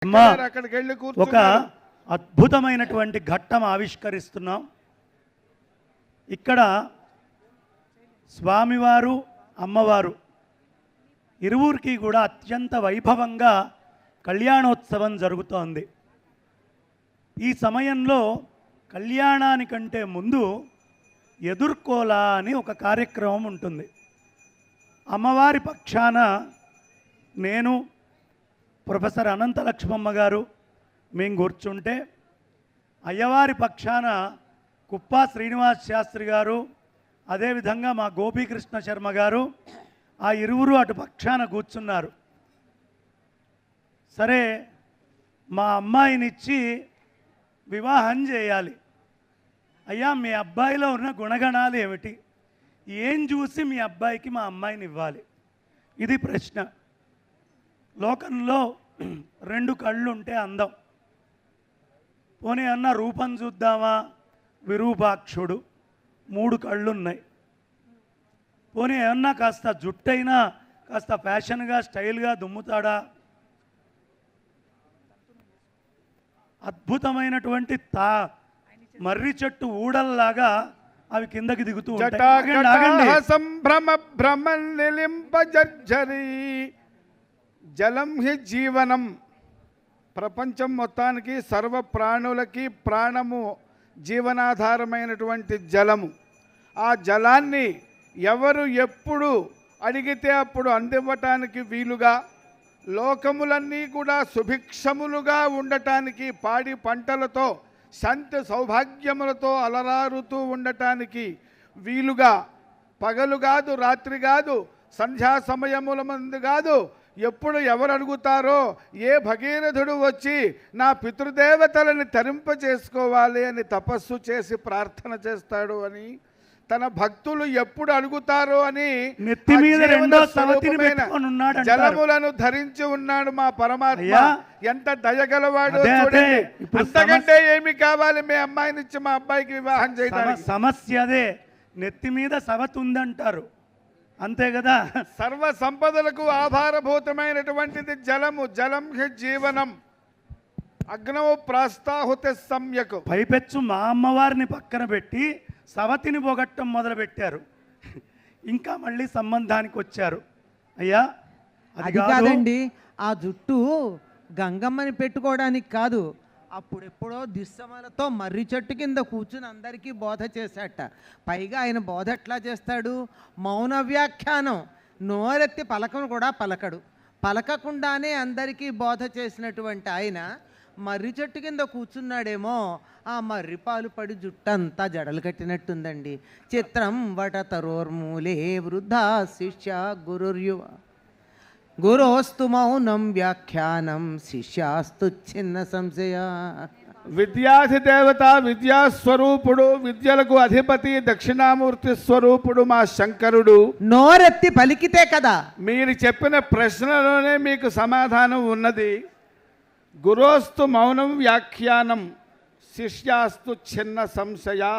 అక్కడికి వెళ్ళి ఒక అద్భుతమైనటువంటి ఘట్టం ఆవిష్కరిస్తున్నాం. ఇక్కడ స్వామివారు అమ్మవారు ఇరువురికి కూడా అత్యంత వైభవంగా కళ్యాణోత్సవం జరుగుతోంది. ఈ సమయంలో కళ్యాణానికంటే ముందు ఎదుర్కోలా అని ఒక కార్యక్రమం ఉంటుంది. అమ్మవారి పక్షాన నేను ప్రొఫెసర్ అనంతలక్ష్మమ్మ గారు మేము కూర్చుంటే, అయ్యవారి పక్షాన కుప్పా శ్రీనివాస్ శాస్త్రి గారు, అదేవిధంగా మా గోపీకృష్ణ శర్మ గారు, ఆ ఇరువురు అటు పక్షాన కూర్చున్నారు. సరే, మా అమ్మాయినిచ్చి వివాహం చేయాలి. అయ్యా, మీ అబ్బాయిలో ఉన్న గుణగణాలు ఏమిటి, ఏం చూసి మీ అబ్బాయికి మా అమ్మాయిని ఇవ్వాలి, ఇది ప్రశ్న. లోకంలో 2 కళ్ళు ఉంటే అందం. పోనీ అన్న రూపం చూద్దామా, విరూపాక్షుడు 3 కళ్ళున్నాయి. పోనీ ఏమన్నా కాస్త జుట్టైనా కాస్త ఫ్యాషన్గా స్టైల్గా దుమ్ముతాడా? అద్భుతమైనటువంటి మర్రి చెట్టు ఊడల్లాగా అవి కిందకి దిగుతూ ఉంటాయి. సంభ్రమ భ్రమం నిలింపజర్జరి జలం హి జీవనం. ప్రపంచం మొత్తానికి సర్వ ప్రాణులకి ప్రాణము జీవనాధారమైనటువంటి జలము. ఆ జలాన్ని ఎవరు ఎప్పుడు అడిగితే అప్పుడు అందివ్వటానికి వీలుగా, లోకములన్నీ కూడా సుభిక్షములుగా ఉండటానికి, పాడి పంటలతో శాంతి సౌభాగ్యములతో అలరారుతూ ఉండటానికి వీలుగా, పగలు కాదు రాత్రి కాదు సంధ్యా సమయముల మందు కాదు, ఎప్పుడు ఎవరు అడుగుతారో ఏ భగీరథుడు వచ్చి నా పితృదేవతలని తరింపచేసుకోవాలి అని తపస్సు చేసి ప్రార్థన చేస్తాడు అని, తన భక్తులు ఎప్పుడు అడుగుతారో అని నెత్తి మీద జలములను ధరించి ఉన్నాడు మా పరమాత్మ. ఎంత దయగలవాడు చూడండి. అంతకంటే ఏమి కావాలి మీ అమ్మాయినిచ్చి మా అబ్బాయికి వివాహం చేయడానికి? సమస్య అదే, నెత్తి మీద సవతి ఉందంటారు, అంతే కదా. సర్వ సంపదలకు ఆధారభూతమైనటువంటిది జలము. జలం హి జీవనం. అగ్నవు ప్రాస్తాహుతి సమ్యక్. పైపెచ్చు మా అమ్మవారిని పక్కన పెట్టి సవతిని పొగట్టం మొదలుపెట్టారు. ఇంకా మళ్ళీ సంబంధానికి వచ్చారు. అయ్యా, అది కాదండి, ఆ జుట్టు గంగమ్మని పెట్టుకోవడానికి కాదు, అప్పుడెప్పుడో దిస్సమలతో మర్రి చెట్టు కింద కూర్చుని అందరికీ బోధ చేశాట. పైగా ఆయన బోధ ఎట్లా చేస్తాడు? మౌన వ్యాఖ్యానం. నోరెత్తి పలకను కూడా పలకడు. పలకకుండానే అందరికీ బోధ చేసినటువంటి ఆయన మర్రి చెట్టు కింద కూర్చున్నాడేమో, ఆ మర్రి పాలు పడి జుట్టంతా జడలు కట్టినట్టుందండి. చిత్రం వట తరోర్మూలే వృద్ధా శిష్య గురుర్యువ గురోస్తు మౌనం వ్యాఖ్యానం శిష్యాస్తు చిన్న సంశయ. విద్యాధిదేవత, విద్యాస్వరూపుడు, విద్యలకు అధిపతి, దక్షిణామూర్తి స్వరూపుడు మా శంకరుడు. నోరెత్తి పలికితే కదా. మీరు చెప్పిన ప్రశ్నలోనే మీకు సమాధానం ఉన్నది. గురోస్తు మౌనం వ్యాఖ్యానం శిష్యాస్తు చిన్న సంశయా.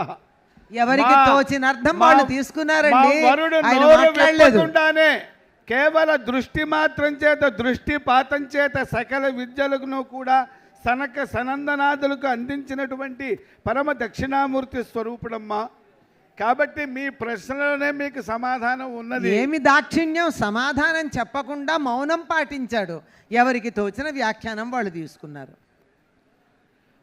ఎవరికి తోచిన అర్థం వాళ్ళు తీసుకున్నారండి. వరుడు నోరు వెప్పకుండానే కేవల దృష్టి మాత్రం చేత, దృష్టిపాతం చేత సకల విద్యలను కూడా సనక సనందనాదులకు అందించినటువంటి పరమ దక్షిణామూర్తి స్వరూపుడమ్మా. కాబట్టి మీ ప్రశ్నలోనే మీకు సమాధానం ఉన్నది. ఏమి దాక్షిణ్యం, సమాధానం చెప్పకుండా మౌనం పాటించాడు. ఎవరికి తోచిన వ్యాఖ్యానం వాళ్ళు తీసుకున్నారు.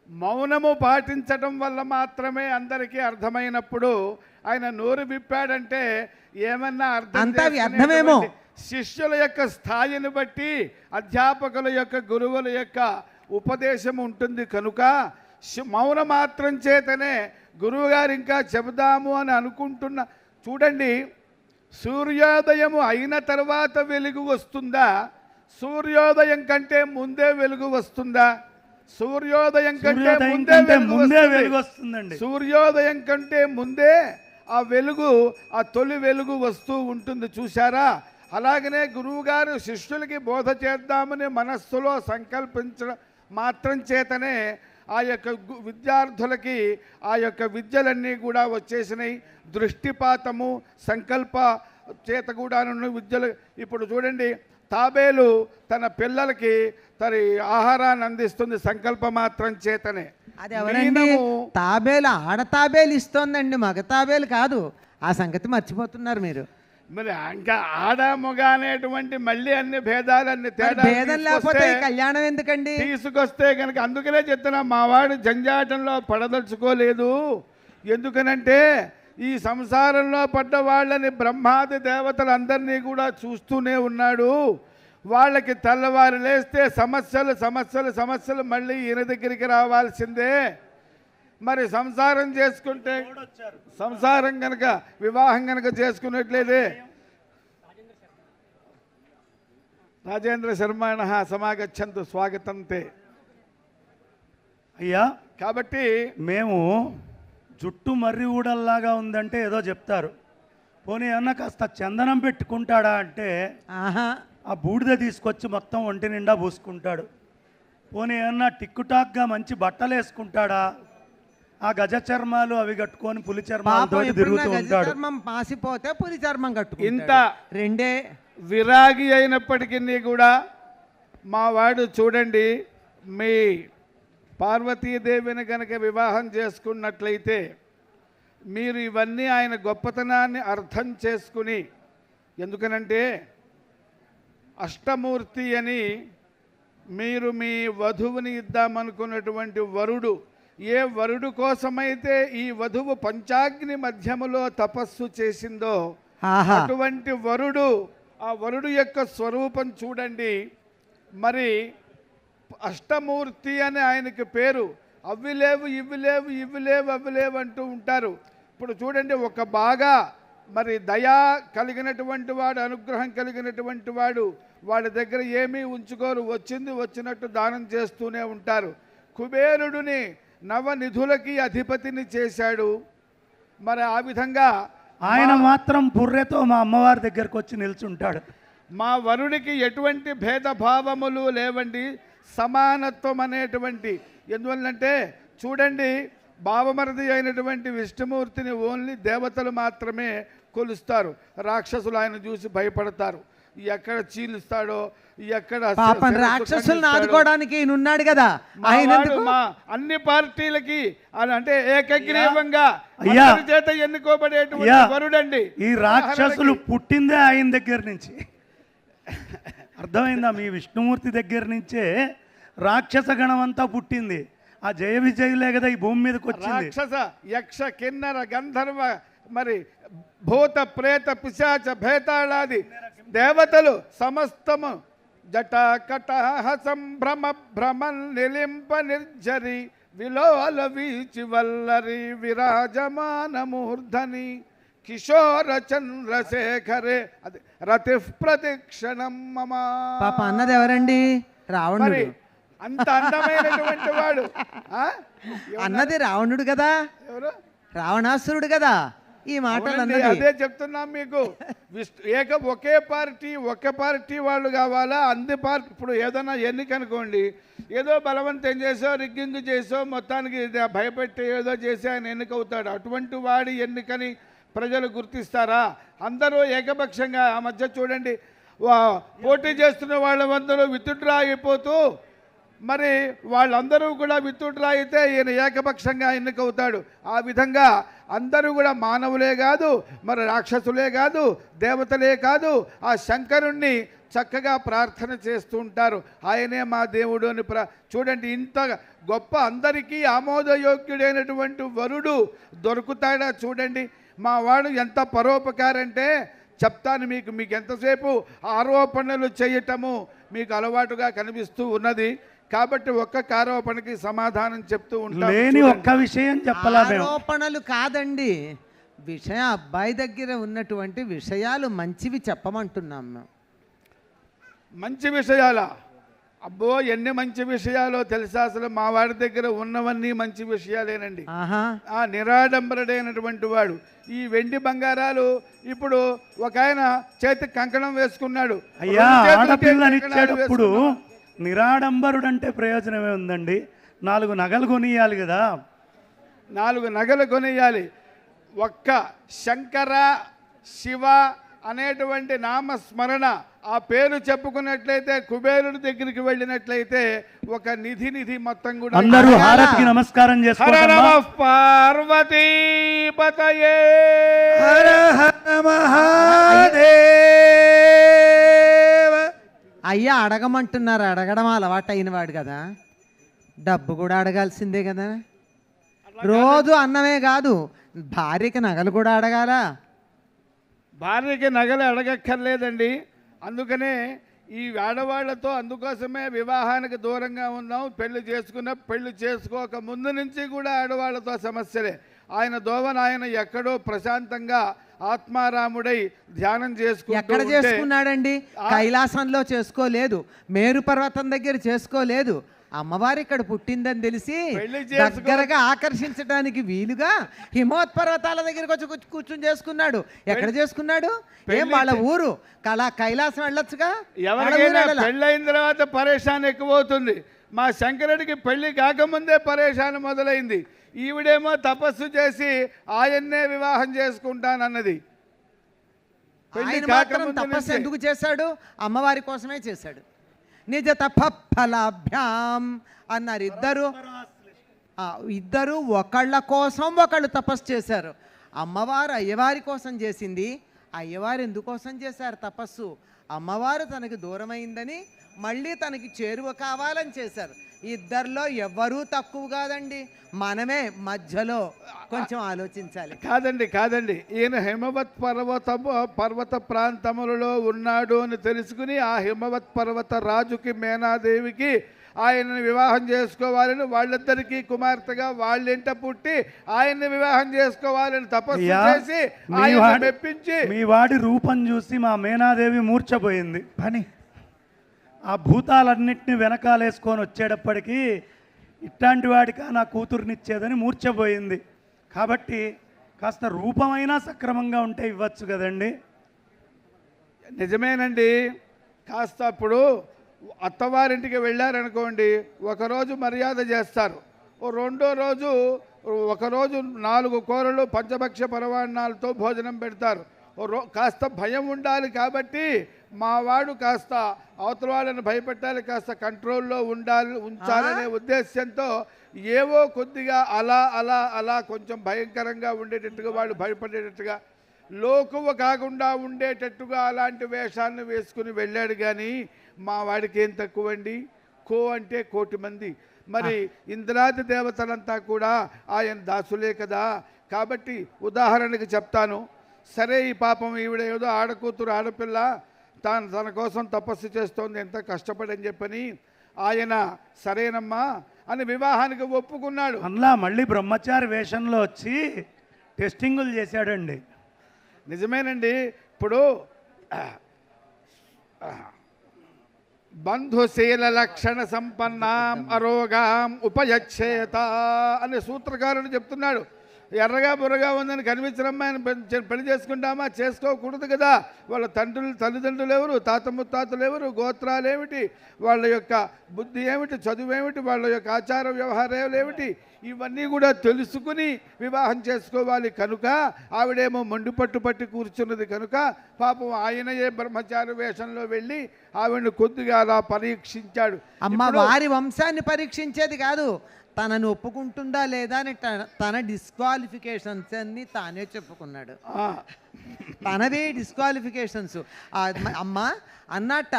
మౌనము పాటించడం వల్ల మాత్రమే అందరికీ అర్థమైనప్పుడు ఆయన నోరు విప్పాడంటే ఏమన్నా అర్థమేమో. శిష్యుల యొక్క స్థాయిని బట్టి అధ్యాపకుల యొక్క, గురువుల యొక్క ఉపదేశం ఉంటుంది. కనుక మౌన మాత్రం చేతనే గురువుగారు ఇంకా చెబుదాము అని అనుకుంటున్న. చూడండి, సూర్యోదయము అయిన తర్వాత వెలుగు వస్తుందా, సూర్యోదయం కంటే ముందే వెలుగు వస్తుందా? సూర్యోదయం కంటే ముందే వెలుగు వస్తుందండి. సూర్యోదయం కంటే ముందే ఆ వెలుగు, ఆ తొలి వెలుగు వస్తూ ఉంటుంది, చూశారా? అలాగనే గురువుగారు శిష్యులకి బోధ చేద్దామని మనస్సులో సంకల్పించడం మాత్రం చేతనే ఆ యొక్క విద్యార్థులకి ఆ యొక్క విద్యలన్నీ కూడా వచ్చేసినాయి. దృష్టిపాతము, సంకల్ప చేత కూడా విద్యలు. ఇప్పుడు చూడండి, తాబేలు తన పిల్లలకి తరి ఆహారాన్ని అందిస్తుంది సంకల్ప మాత్రం చేతనే. అది ఎవరండి? మీనము తాబేలు ఆడ తాబేలు ఇస్తోందండి, మగ తాబేలు కాదు. ఆ సంగతి మర్చిపోతున్నారు మీరు. మరి ఇంకా ఆడ మొగ అనేటువంటి మళ్ళీ అన్ని భేదాలన్నీ మరి తేడా భేదం లేకపోతే ఈ కళ్యాణం ఎందుకండి? తీసుకొస్తే కనుక అందుకనే చెప్తున్నా మా వాడు జంజాటంలో పడదలుచుకోలేదు. ఎందుకనంటే ఈ సంసారంలో పడ్డ వాళ్ళని బ్రహ్మాది దేవతలందరినీ కూడా చూస్తూనే ఉన్నాడు. వాళ్ళకి తెల్లవారు లేస్తే సమస్యలు సమస్యలు సమస్యలు మళ్ళీ ఈయన దగ్గరికి రావాల్సిందే. మరి సంసారం చేసుకుంటే సంసారం కనుక వివాహం కనుక చేసుకున్నట్లేదే రాజేంద్ర శర్మాణ సమాగచ్చంతు స్వాగతంతే. అయ్యా కాబట్టి మేము జుట్టు మర్రి ఊడల్లాగా ఉందంటే ఏదో చెప్తారు. పోనీ ఏమన్నా కాస్త చందనం పెట్టుకుంటాడా అంటే ఆహా, ఆ బూడిద తీసుకొచ్చి మొత్తం ఒంటి నిండా పూసుకుంటాడు. పోనీ ఏమన్నా టిక్కుటాక్గా మంచి బట్టలు వేసుకుంటాడా? ఆ గజ చర్మాలు అవి కట్టుకొని పులి చర్మాలతో పాపం ఎప్పుడన్నా తిరుగుతూ గజ ఉంటాడు. చర్మం పాసిపోతే పులి చర్మం ఇంత కట్టుకుంటాడు. రెండే. విరాగి అయినప్పటికీ కూడా మా వాడు చూడండి, మీ పార్వతీదేవిని కనుక వివాహం చేసుకున్నట్లయితే మీరు ఇవన్నీ ఆయన గొప్పతనాన్ని అర్థం చేసుకుని, ఎందుకనంటే అష్టమూర్తి అని మీరు మీ వధువుని ఇద్దామనుకున్నటువంటి వరుడు, ఏ వరుడు కోసమైతే ఈ వధువు పంచాగ్ని మధ్యములో తపస్సు చేసిందో ఆహా, అటువంటి వరుడు, ఆ వరుడు యొక్క స్వరూపం చూడండి. మరి అష్టమూర్తి అని ఆయనకి పేరు. అవి లేవు ఇవి లేవు ఇవి లేవు అవి లేవు అంటూ ఉంటారు. ఇప్పుడు చూడండి, ఒక బాగా మరి దయా కలిగినటువంటి వాడు, అనుగ్రహం కలిగినటువంటి వాడు, వాళ్ళ దగ్గర ఏమీ ఉంచుకోరు, వచ్చింది వచ్చినట్టు దానం చేస్తూనే ఉంటారు. కుబేరుడిని నవనిధులకి అధిపతిని చేశాడు. మరి ఆ విధంగా ఆయన మాత్రం బుర్రెతో మా అమ్మవారి దగ్గరకు వచ్చి నిల్చుంటాడు. మా వరుడికి ఎటువంటి భేదభావములు లేవండి, సమానత్వం అనేటువంటి. ఎందువల్లంటే చూడండి, భావమరది అయినటువంటి విష్ణుమూర్తిని ఓన్లీ దేవతలు మాత్రమే కొలుస్తారు. రాక్షసులు ఆయన చూసి భయపడతారు. ఎక్కడ చీలుస్తాడో, ఎక్కడ పాపం రాక్షసులను ఆదుకోవడానికి ఈయన ఉన్నాడు కదా. మా ఆయన వాడు ఎందుకు? మా అన్ని పార్టీలకి అంటే ఏకగ్రీవంగా అయ్యా. అందరి చేత ఎన్నుకోబడేటువంటి అయ్యా. వరుడండి. ఈ రాక్షసులు పుట్టిందే ఆయన దగ్గర నుంచి. అర్థమైందా? మీ విష్ణుమూర్తి దగ్గర నుంచే రాక్షస గణం అంతా పుట్టింది. ఆ జయ విజయులే కదా ఈ భూమి మీదకి వచ్చింది. రాక్షస యక్ష కిన్నర గంధర్వ మరి భూత ప్రేత పిశాచ భేతాళాది దేవతలు సమస్తము జటాకటాహ సంభ్రమ భ్రమన్ నిలింప నిర్జరి విలోల వీచి వల్లరి విరాజమాన మూర్ధని కిశోర చంద్రశేఖరే అది రతి ప్రదక్షిణం మమ. పాప అన్నది ఎవరండి? మరి రావణుడు. అంత అందమైనటువంటి వాడు ఆ? అన్నది రావణుడు కదా, ఎవరు? రావణాసురుడు కదా ఈ మాటలు అవునండి, అన్నది. అదే చెప్తున్నాం మీకు. ఒకే పార్టీ వాళ్ళు కావాలా? అన్ని పార్టీ. ఇప్పుడు ఏదైనా ఎన్నిక అనుకోండి, ఏదో బలవంతం చేసో రిగ్గింగ్ చేసో మొత్తానికి భయపెట్టి ఏదో చేసి ఆయన ఎన్నికవుతాడు. అటువంటి వాడి ఎన్నికని ప్రజలు గుర్తిస్తారా? అందరూ ఏకపక్షంగా ఆ మధ్య చూడండి, పోటీ చేస్తున్న వాళ్ళందరూ విత్డ్రా అయిపోతూ మరి వాళ్ళందరూ కూడా విత్డ్రా అయితే ఈయన ఏకపక్షంగా ఎన్నికవుతాడు. ఆ విధంగా అందరూ కూడా మానవులే కాదు, మరి రాక్షసులే కాదు, దేవతలే కాదు, ఆ శంకరుణ్ణి చక్కగా ప్రార్థన చేస్తూ ఉంటారు. ఆయనే మా దేవుడు అని చూడండి, ఇంత గొప్ప అందరికీ ఆమోదయోగ్యుడైనటువంటి వరుడు దొరుకుతాడా చూడండి. మా వాడు ఎంత పరోపకారంటే చెప్తాను మీకు. మీకు ఎంతసేపు ఆరోపణలు చేయటము మీకు అలవాటుగా కనిపిస్తూ ఉన్నది కాబట్టి ఒక్క ఆరోపణకి సమాధానం చెప్తూ ఉంటాను. లేని ఒక్క విషయం చెప్పలా మేము. ఆరోపణలు కాదండి, అబ్బాయి దగ్గర ఉన్నటువంటి విషయాలు మంచివి చెప్పమంటున్నాం మేము. మంచి విషయాలా? అబ్బో ఎన్ని మంచి విషయాలో తెలుసా? అసలు మా వాడి దగ్గర ఉన్నవన్నీ మంచి విషయాలేనండి. ఆహా, ఆ నిరాడంబరుడైనటువంటి వాడు. ఈ వెండి బంగారాలు ఇప్పుడు ఒక ఆయన చేతికి కంకణం వేసుకున్నాడు. అయ్యా, రెండు చేతులకి ఆడపిల్లనిచ్చేటప్పుడు వేసుకున్నాడు. నిరాడంబరుడంటే ప్రయోజనమే ఉందండి. 4 నగలు కొనియాలి కదా. 4 నగలు కొనియాలి. ఒక్క శంకర శివ అనేటువంటి నామస్మరణ ఆ పేరు చెప్పుకున్నట్లయితే కుబేరుడి దగ్గరికి వెళ్ళినట్లయితే ఒక నిధి మొత్తం కూడా అందరూ హారతికి నమస్కారం హర చేసుకోండి. నమః పార్వతీపతయే. హర హర మహాదేవ. అయ్యా అడగమంటున్నారు, అడగడం అలవాటు అయిన వాడు కదా, డబ్బు కూడా అడగాల్సిందే కదా. రోజు అన్నమే కాదు, భార్యకి నగలు కూడా అడగాల. భార్యకి నగలు అడగక్కర్లేదండి. అందుకనే ఈ ఆడవాళ్లతో అందుకోసమే వివాహానికి దూరంగా ఉన్నాం. పెళ్లి చేసుకోక ముందు నుంచి కూడా ఆడవాళ్లతో సమస్యలే. ఆయన దోవన ఆయన ఎక్కడో ప్రశాంతంగా ఆత్మారాముడై ధ్యానం ఎక్కడ చేసుకున్నాడండి? కైలాసంలో చేసుకోలేదు, మేరు పర్వతం దగ్గర చేసుకోలేదు. అమ్మవారు ఇక్కడ పుట్టిందని తెలిసి దగ్గరగా ఆకర్షించడానికి వీలుగా హిమవత్ పర్వతాల దగ్గరికి వచ్చి కూర్చుని చేసుకున్నాడు. ఎక్కడ చేసుకున్నాడు? ఏం వాళ్ళ ఊరు కైలాసం వెళ్ళొచ్చుగా. ఎవరికైనా పెళ్ళైన తర్వాత పరేషాన్ ఎక్కువ అవుతుంది. మా శంకరుడికి పెళ్లి కాకముందే పరేషాన్ మొదలైంది. ఈవిడేమో తపస్సు చేసి ఆయన్నే వివాహం చేసుకుంటానన్నది. ఆయన మాత్రం తపస్సు ఎందుకు చేశాడు? అమ్మవారి కోసమే చేశాడు. నిజ తపఫలాభ్యాం అన్నారు ఇద్దరు ఒకళ్ళ కోసం ఒకళ్ళు తపస్సు చేశారు. అమ్మవారు అయ్యవారి కోసం చేసింది, అయ్యవారు ఎందుకోసం చేశారు తపస్సు? అమ్మవారు తనకి దూరమైందని మళ్ళీ తనకి చేరువ కావాలని చేశారు. ఇద్దరిలో ఎవ్వరూ తక్కువ కాదండి, మనమే మధ్యలో కొంచెం ఆలోచించాలి. కాదండి ఈయన హిమవత్ పర్వత ప్రాంతములలో ఉన్నాడు అని తెలుసుకుని ఆ హిమవత్ పర్వత రాజుకి మేనాదేవికి ఆయనని వివాహం చేసుకోవాలని, వాళ్ళిద్దరికీ కుమార్తెగా వాళ్ళింట పుట్టి ఆయన్ని వివాహం చేసుకోవాలని తపస్సు చేసి ఆయన మెప్పించి. మీ వాడి రూపం చూసి మా మేనాదేవి మూర్ఛపోయింది. పని ఆ భూతాలన్నింటినీ వెనకాలేసుకొని వచ్చేటప్పటికీ ఇట్లాంటి వాడికి నా కూతుర్నిచ్చేదని మూర్ఛపోయింది. కాబట్టి కాస్త రూపమైనా సక్రమంగా ఉంటే ఇవ్వచ్చు కదండి. నిజమేనండి. కాస్త అప్పుడు అత్తవారింటికి వెళ్ళారనుకోండి, ఒకరోజు మర్యాద చేస్తారు, రెండో రోజు ఒకరోజు 4 కూరలు పంచభక్ష పరమాన్నాలతో భోజనం పెడతారు. కాస్త భయం ఉండాలి కాబట్టి మావాడు కాస్త అవతల వాళ్ళని భయపెట్టాలి, కాస్త కంట్రోల్లో ఉంచాలనే ఉద్దేశంతో ఏవో కొద్దిగా అలా కొంచెం భయంకరంగా ఉండేటట్టుగా, వాళ్ళు భయపడేటట్టుగా, లోకువ కాకుండా ఉండేటట్టుగా అలాంటి వేషాలను వేసుకుని వెళ్ళాడు. కానీ మా వాడికి ఏం తక్కువండి? అంటే 1 కోటి మంది. మరి ఇంద్రాది దేవతలంతా కూడా ఆయన దాసులే కదా. కాబట్టి ఉదాహరణకి చెప్తాను. సరే, ఈ పాపం ఈవిడ ఏదో ఆడకూతురు ఆడపిల్ల తన కోసం తపస్సు చేస్తోంది, ఎంత కష్టపడని చెప్పని ఆయన సరేనమ్మా అని వివాహానికి ఒప్పుకున్నాడు. అందులో మళ్ళీ బ్రహ్మచారి వేషంలో వచ్చి టెస్టింగులు చేశాడండి. నిజమేనండి. ఇప్పుడు బంధుశీల లక్షణ సంపన్నాం అరోగాం ఉపయచ్చేత అని సూత్రకారుడు చెప్తున్నాడు. ఎర్రగా బుర్రగా ఉందని కనిపించిన అమ్మాయిని పెళ్లి చేసుకుంటామా? చేసుకోకూడదు కదా. వాళ్ళ తల్లిదండ్రులు ఎవరు, తాత ముత్తాతలు ఎవరు, గోత్రాలు ఏమిటి, వాళ్ళ యొక్క బుద్ధి ఏమిటి, చదువు ఏమిటి, వాళ్ళ యొక్క ఆచార వ్యవహారాలు ఏమిటి, ఇవన్నీ కూడా తెలుసుకుని వివాహం చేసుకోవాలి. కనుక ఆవిడేమో మొండి పట్టి కూర్చున్నది కనుక పాపం ఆయనయే బ్రహ్మచారి వేషంలో వెళ్ళి ఆవిడని కొద్దిగా అలా పరీక్షించాడు. అమ్మ వారి వంశాన్ని పరీక్షించేది కాదు, తనను ఒప్పుకుంటుందా లేదా అని తన డిస్క్వాలిఫికేషన్స్ అన్ని తానే చెప్పుకున్నాడు. తనవే డిస్క్వాలిఫికేషన్స్. అమ్మ అన్నట్ట,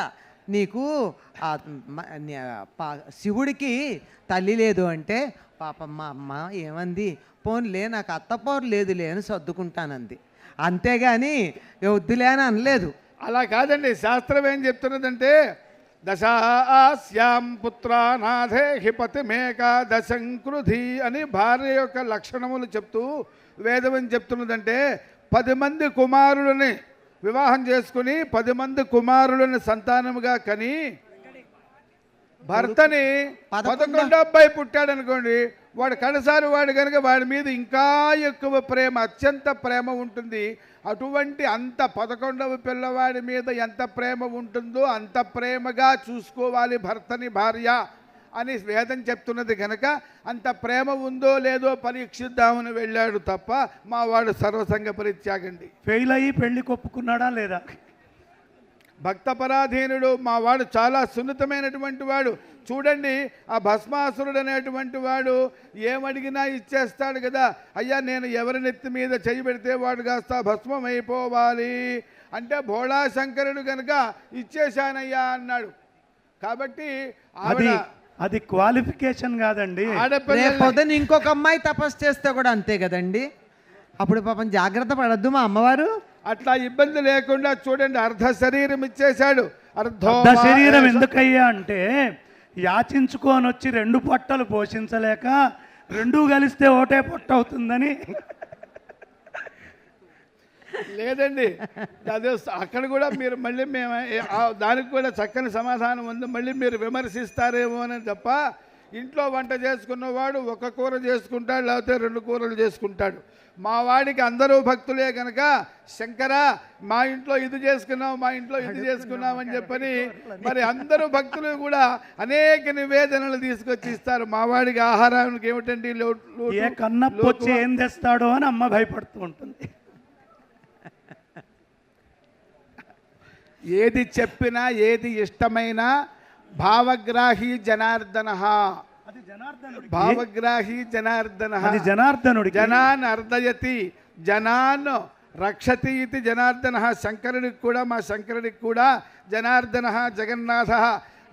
నీకు శివుడికి తల్లి లేదు అంటే పాపం మా అమ్మ ఏమంది, పోన్లే నాకు అత్తపోరు లేదులే అని సర్దుకుంటానంది. అంతేగాని వద్దులే అని అనలేదు. అలా కాదండి. శాస్త్రం ఏం చెప్తున్నదంటే దశాస్యాం పుత్రానాథే హిపతిమేకాదశంకృధి అని భార్య యొక్క లక్షణములు చెప్తూ వేదం ఏం చెప్తున్నదంటే 10 మంది కుమారులని వివాహం చేసుకుని 10 మంది కుమారులని సంతానముగా కని భర్తని 11వ అబ్బాయి పుట్టాడు అనుకోండి, వాడు కడసారి వాడు కనుక వాడి మీద ఇంకా ఎక్కువ ప్రేమ, అత్యంత ప్రేమ ఉంటుంది. అటువంటి అంత 11వ పిల్లవాడి మీద ఎంత ప్రేమ ఉంటుందో అంత ప్రేమగా చూసుకోవాలి భర్తని భార్య అని వేదం చెప్తున్నది. కనుక అంత ప్రేమ ఉందో లేదో పరీక్షిద్దామని వెళ్ళాడు తప్ప మా వాడు సర్వసంగ పరిత్యాగండి. ఫెయిల్ అయ్యి పెళ్లి కొప్పుకున్నాడా లేదా? భక్తపరాధీనుడు, మా వాడు చాలా సున్నితమైనటువంటి వాడు. చూడండి, ఆ భస్మాసురుడు అనేటువంటి వాడు ఏమడిగినా ఇచ్చేస్తాడు కదా. అయ్యా, నేను ఎవరి నెత్తి మీద చెయ్యి పెడితే వాడు కాస్త భస్మం అయిపోవాలి అంటే భోళా శంకరుడు కనుక ఇచ్చేశానయ్యా అన్నాడు. కాబట్టి అది క్వాలిఫికేషన్ కాదండి. పొద్దున ఇంకొక అమ్మాయి తపస్సు చేస్తే కూడా అంతే కదండి. అప్పుడు పాపం జాగ్రత్త పడద్దు మా అమ్మవారు. అట్లా ఇబ్బంది లేకుండా చూడండి, అర్ధ శరీరం ఇచ్చేశాడు. అర్ధ శరీరం ఎందుకయ్యా అంటే యాచించుకొని వచ్చి 2 పొట్టలు పోషించలేక 2 కలిస్తే ఒకటే పొట్ట అవుతుందని. లేదండి, అదే అక్కడ కూడా మీరు మళ్ళీ మేము దానికి కూడా చక్కని సమాధానం ఉంది. మళ్ళీ మీరు విమర్శిస్తారేమో అని తప్ప, ఇంట్లో వంట చేసుకున్నవాడు ఒక కూర చేసుకుంటాడు, లేకపోతే 2 కూరలు చేసుకుంటాడు. మా వాడికి అందరూ భక్తులే కనుక, శంకర మా ఇంట్లో ఇది చేసుకున్నాం, మా ఇంట్లో ఇది చేసుకున్నాం అని చెప్పని మరి అందరూ భక్తులు కూడా అనేక నివేదనలు తీసుకొచ్చి ఇస్తారు. మా వాడికి ఆహారానికి ఏమిటండి ఏ కన్నప్పు వచ్చి ఏం తెస్తాడో అని అమ్మ భయపడుతూ ఉంటుంది. ఏది చెప్పినా ఏది ఇష్టమైనా భావగ్రాహి జనార్దన, భావగ్రాహి జనార్దనుడు, జనాన్ అర్ధయతి జనాన్ రక్షతి ఇది జనార్దన. శంకరుడికి కూడా, మా శంకరుడికి కూడా జనార్దన జగన్నాథ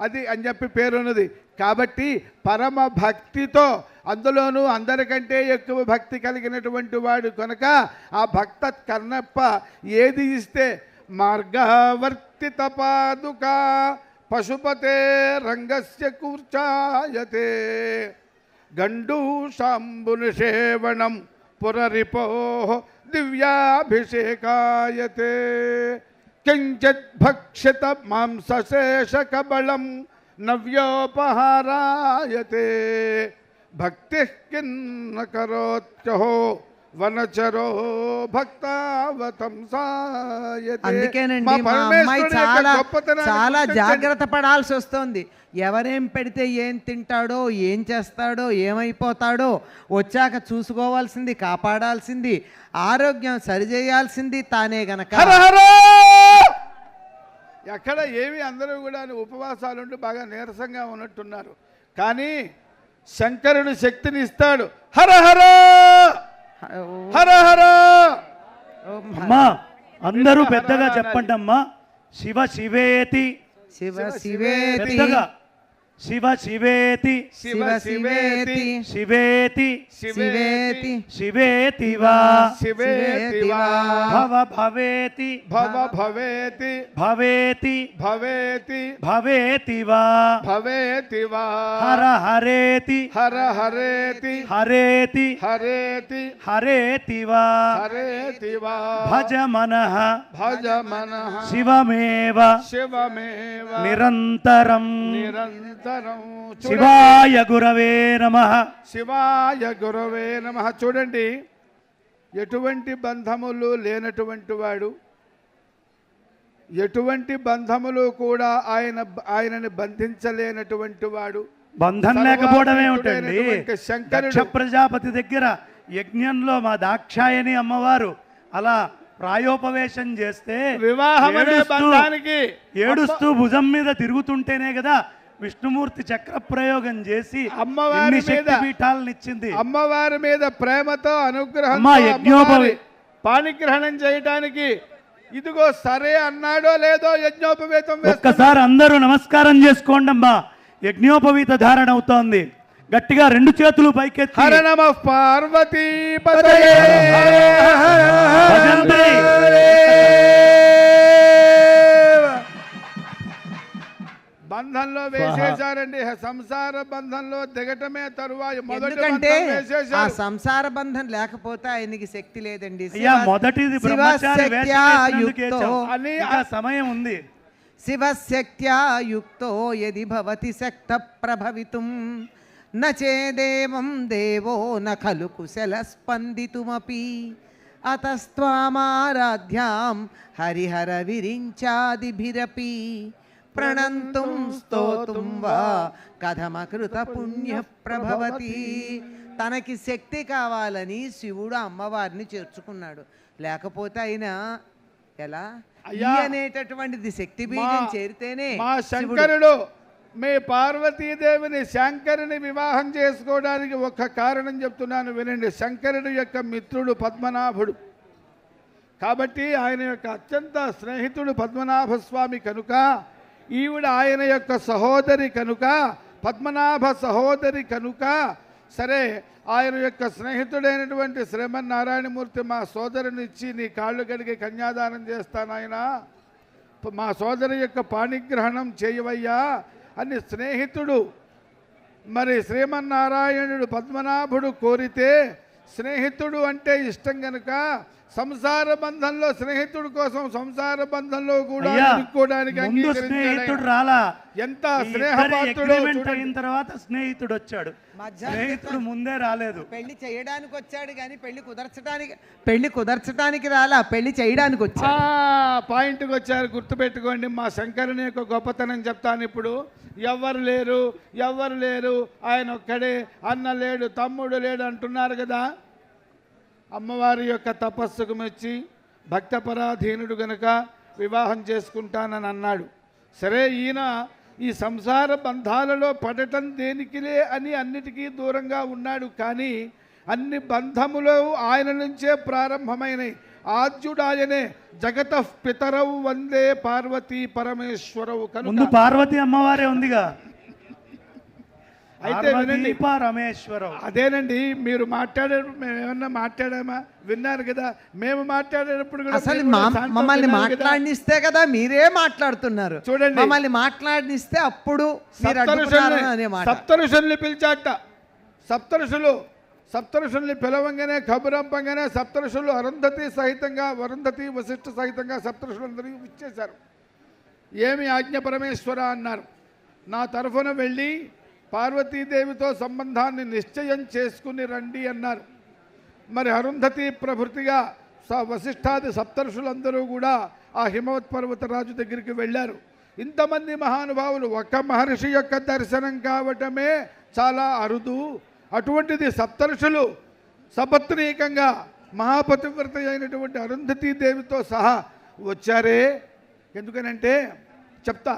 అది అని చెప్పి పేరున్నది. కాబట్టి పరమ భక్తితో, అందులోనూ అందరికంటే ఎక్కువ భక్తి కలిగినటువంటి వాడు కనుక ఆ భక్త కర్ణప్ప ఏది ఇస్తే మార్గవర్తిత పాదుకా పశుపతే రంగస్య కూర్చాయతే గండూషాంబునిషేవణం పురరిపో దివ్యాభిషేకాయతే కించిత్ భక్షిత మాంసశేషకబళం నవ్యోపహారాయతే భక్తి కిన్న కరోత్యహో వనచరో భక్తావతంసాయతే. అందుకేనండి మా అమ్మాయి చాలా జాగ్రత్త పడాల్సి వస్తుంది. ఎవరేం పెడితే ఏం తింటాడో, ఏం చేస్తాడో, ఏమైపోతాడో వచ్చాక చూసుకోవాల్సింది, కాపాడాల్సింది, ఆరోగ్యం సరిచేయాల్సింది తానే గనక. ఎక్కడ ఏమి అందరూ కూడా ఉపవాసాలుండి బాగా నీరసంగా ఉన్నట్టున్నారు. కానీ శంకరుడు శక్తిని ఇస్తాడు. హర హర హర హర. అమ్మా అందరూ పెద్దగా చెప్పండి అమ్మా. శివ శివేతి, శివ శివేతి, పెద్దగా శివ శివేతి, శివ శివేతి, శివేతి శివేతి, శివేతి వా, శివేతి వా, భవ భవేతి, భవ భవేతి, భవేతి భవేతి, భవేతి వా, భవేతి వా, హర హరేతి, హర హరేతి, హరేతి హరేతి, హరేతి వా, హరేతి వా, భజ మనః, భజ మనః, శివమేవ శివమేవ నిరంతరం, నిరంతరం. శివాయ గురవే నమః, శివాయ గురవే నమః. చూడండి, ఎటువంటి బంధములు లేనటువంటి వాడు, ఎటువంటి బంధములు కూడా ఆయనని బంధించలేనటువంటి వాడు. బంధం లేకపోవడం ఏమిటండి? శంకరుడు దక్ష ప్రజాపతి దగ్గర యజ్ఞంలో మా దాక్షాయని అమ్మవారు అలా ప్రాయోపవేశం చేస్తే ఏడుస్తూ భుజం మీద తిరుగుతుంటేనే కదా విష్ణుమూర్తి చక్ర ప్రయోగం చేసి అమ్మవారి పీఠాలను ఇచ్చింది. అమ్మవారి మీద ప్రేమతో అనుగ్రహం పాణిగ్రహణం చేయటానికి ఇదిగో సరే అన్నాడో లేదో యజ్ఞోపవీతం. ఒక్కసారి అందరూ నమస్కారం చేసుకోండి అమ్మా. యజ్ఞోపవీత ధారణ అవుతోంది. గట్టిగా 2 చేతులు పైకెత్తి హర నమః పార్వతీ బంధంలో వేసేశారండి. సంసార బంధంలో దిగటమే తరువాయి ఎందుకంటే ఆ సంసార బంధం లేకపోతే ఆయనకి శక్తి లేదండి. మొదటిది సమయం ఉంది. శివశక్త్యా యుక్తో యది భవతి శక్త ప్రభవితుం న చేదేవం దేవో న ఖలు కుశల స్పందితుమపి అతస్త్వామారాధ్యాం హరిహర విరించాదిభిరపి ప్రణంతుం స్తోతుం వా కథమకృత పుణ్య ప్రభవతి. తనకి శక్తి కావాలని శివుడు అమ్మవారిని చేర్చుకున్నాడు. లేకపోతే ఆయన ఎలా అయ్యా, ఈ అనేటటువంటిది శక్తి బీజం చేరితేనే మా శివుడు. శంకరుడు మీ పార్వతీదేవిని శంకరుని వివాహం చేసుకోవడానికి ఒక కారణం చెప్తున్నాను వినండి. శంకరుడు యొక్క మిత్రుడు పద్మనాభుడు కాబట్టి ఆయన యొక్క అత్యంత స్నేహితుడు పద్మనాభ స్వామి కనుక ఈవిడ ఆయన యొక్క సహోదరి కనుక పద్మనాభ సహోదరి కనుక సరే ఆయన యొక్క స్నేహితుడైనటువంటి శ్రీమన్నారాయణమూర్తి మా సోదరుని ఇచ్చి నీ కాళ్ళు కడిగి కన్యాదానం చేస్తానాయన, మా సోదరి యొక్క పాణిగ్రహణం చేయవయ్యా అని స్నేహితుడు మరి శ్రీమన్నారాయణుడు పద్మనాభుడు కోరితే స్నేహితుడు అంటే ఇష్టం కనుక సంసార బంధంలో స్నేహితుడు కోసం సంసార బంధంలో కూడా అయ్యా, ఇరుక్కోవడానికి ముందు అంగీకరించాడు స్నేహితుడు ఆయన. రాలా, ఎంత ఈ ఇద్దరి స్నేహపాత్రుడో agreement చూడండి. అయిన తర్వాత స్నేహితుడు వచ్చాడు. మధ్యాహ్నం స్నేహితుడు ముందే రాలేదు. పెళ్లి చేయడానికి వచ్చాడు కానీ పెళ్లి కుదర్చడానికి రాలా, పెళ్లి చేయడానికి వచ్చాడు. పాయింట్కి వచ్చారు, గుర్తుపెట్టుకోండి. మా శంకరుని యొక్క గొప్పతనం చెప్తాను ఇప్పుడు. ఎవ్వరు లేరు ఆయన ఒక్కడే, అన్న లేడు తమ్ముడు లేడు అంటున్నారు కదా. అమ్మవారి యొక్క తపస్సుకు మెచ్చి భక్తపరాధీనుడు గనుక వివాహం చేసుకుంటానని అన్నాడు. సరే ఈయన ఈ సంసార బంధాలలో పడటం దేనికిలే అని అన్నిటికీ దూరంగా ఉన్నాడు. కానీ అన్ని బంధములు ఆయన నుంచే ప్రారంభమైనవి. ఆద్యుడాయనే జగత పితరవు వందే పార్వతీ పరమేశ్వరవు ముందు కనుక పార్వతి అమ్మవారే ఉందిగా. అయితే వినండి, పరమేశ్వరవు అదేనండి మీరు మాట్లాడారు. మేము ఏమన్నా మాట్లాడామా? విన్నారు కదా. మేము మాట్లాడేటప్పుడు కూడా అసలు మీరు కూడా శాంతం మమ్మల్ని విన్నారు కదా. మాట్లాడినిస్తే కదా మీరే మాట్లాడుతున్నారు. చూడండి. మమ్మల్ని మాట్లాడినిస్తే అప్పుడు మీరు అడ్డుకున్నారు అనే మాట. సప్తఋషుల్ని పిలిచాట. సప్తఋషుల్ని పిలవంగానే కబురంపంగానే సప్తఋషులు వరుంధతి వశిష్ఠ సహితంగా సప్తఋషులందరికీ ఇచ్చేశారు. ఏమి ఆజ్ఞ పరమేశ్వర అన్నారు. నా తరఫున వెళ్ళి పార్వతీదేవితో సంబంధాన్ని నిశ్చయం చేసుకుని రండి అన్నారు. మరి అరుంధతి ప్రభృతిగా వశిష్ఠాది సప్తఋషులందరూ కూడా ఆ హిమవత్ పర్వతరాజు దగ్గరికి వెళ్ళారు. ఇంతమంది మహానుభావులు ఒక్క మహర్షి యొక్క దర్శనం కావటమే చాలా అరుదు. అటువంటిది సప్తఋషులు సపత్నీకంగా మహాపతివ్రత అయినటువంటి అరుంధతీ దేవితో సహా వచ్చారే. ఎందుకనంటే చెప్తా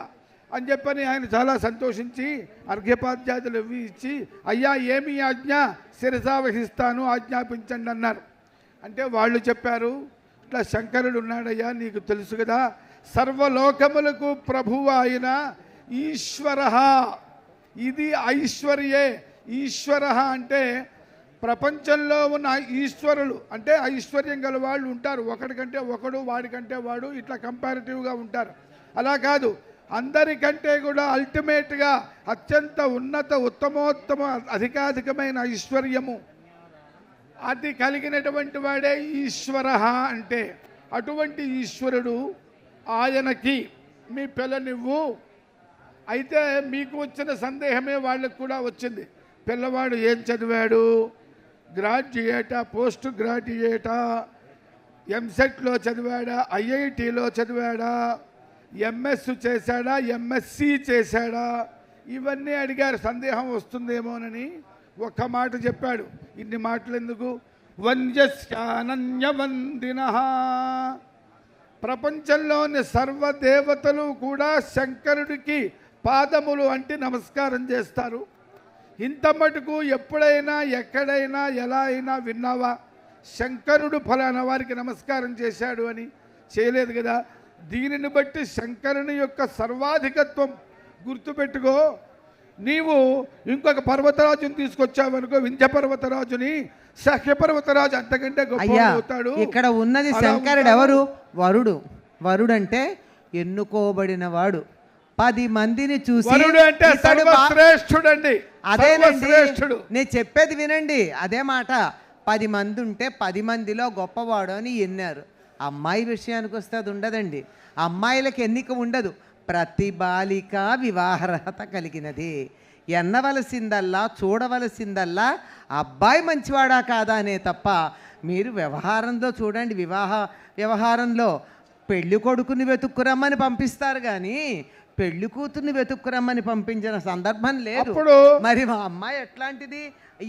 అని చెప్పని ఆయన చాలా సంతోషించి అర్ఘ్యపాద్యాదులు ఇచ్చి అయ్యా ఏమి ఆజ్ఞ శిరసావహిస్తాను ఆజ్ఞాపించండి అన్నారు. అంటే వాళ్ళు చెప్పారు, ఇట్లా శంకరుడు ఉన్నాడయ్యా, నీకు తెలుసు కదా, సర్వలోకములకు ప్రభువు ఆయన ఈశ్వర. ఇది ఐశ్వర్యే. ఈశ్వర అంటే ప్రపంచంలో ఉన్న ఈశ్వరులు అంటే ఐశ్వర్యం గల వాళ్ళు ఉంటారు. ఒకడికంటే ఒకడు, వాడికంటే వాడు, ఇట్లా కంపారిటివ్గా ఉంటారు. అలా కాదు, అందరికంటే కూడా అల్టిమేట్గా అత్యంత ఉన్నత ఉత్తమోత్తమ అధికాధికమైన ఐశ్వర్యము అది కలిగినటువంటి వాడే ఈశ్వర అంటే. అటువంటి ఈశ్వరుడు ఆయనకి మీ పిల్లనివ్వు. అయితే మీకు వచ్చిన సందేహమే వాళ్ళకు కూడా వచ్చింది. పిల్లవాడు ఏం చదివాడు? గ్రాడ్యుయేటా, పోస్ట్ గ్రాడ్యుయేటా, ఎంసెట్లో చదివాడా, ఐఐటిలో చదివాడా, ఎంఎస్ చేశాడా, ఎంఎస్సి చేశాడా, ఇవన్నీ అడిగారు. సందేహం వస్తుందేమోనని ఒక్క మాట చెప్పాడు. ఇన్ని మాటలు ఎందుకు? వంద్యస్యానన్యవందిన. ప్రపంచంలోని సర్వదేవతలు కూడా శంకరుడికి పాదములు అంటే నమస్కారం చేస్తారు. ఇంత మటుకు ఎప్పుడైనా ఎక్కడైనా ఎలా అయినా విన్నావా శంకరుడు ఫలానా వారికి నమస్కారం చేశాడు అని? చేయలేదు కదా. దీనిని బట్టి శంకరుని యొక్క సర్వాధికత్వం గుర్తుపెట్టుకో. నీవు ఇంకొక పర్వతరాజుని తీసుకొచ్చావనుకో, వింధ్య పర్వతరాజుని, సహ్య పర్వతరాజు అంతకంటే గొప్ప అవుతాడు. ఇక్కడ ఉన్నది శంకరుడు ఎవరు? వరుడు. వరుడు అంటే ఎన్నుకోబడిన వాడు. 10 మందిని చూసి వరుడు అంటే సర్వశ్రేష్ఠుడండి. అదేనండి నేను చెప్పేది వినండి. అదే మాట. 10 మంది ఉంటే 10 మందిలో గొప్పవాడు అని ఎన్నారు. అమ్మాయి విషయానికి వస్తే అది ఉండదండి. అమ్మాయిలకు ఎన్నిక ఉండదు. ప్రతి బాలిక వివాహర్హత కలిగినది. ఎన్నవలసిందల్లా చూడవలసిందల్లా అబ్బాయి మంచివాడా కాదా అనే తప్ప మీరు వ్యవహారంలో చూడండి. వ్యవహారంలో పెళ్లి కొడుకుని వెతుక్కురమ్మని పంపిస్తారు కానీ పెళ్లి కూతుర్ని వెతుక్కురమ్మని పంపించిన సందర్భం లేదు. మరి మా అమ్మాయి ఎట్లాంటిది,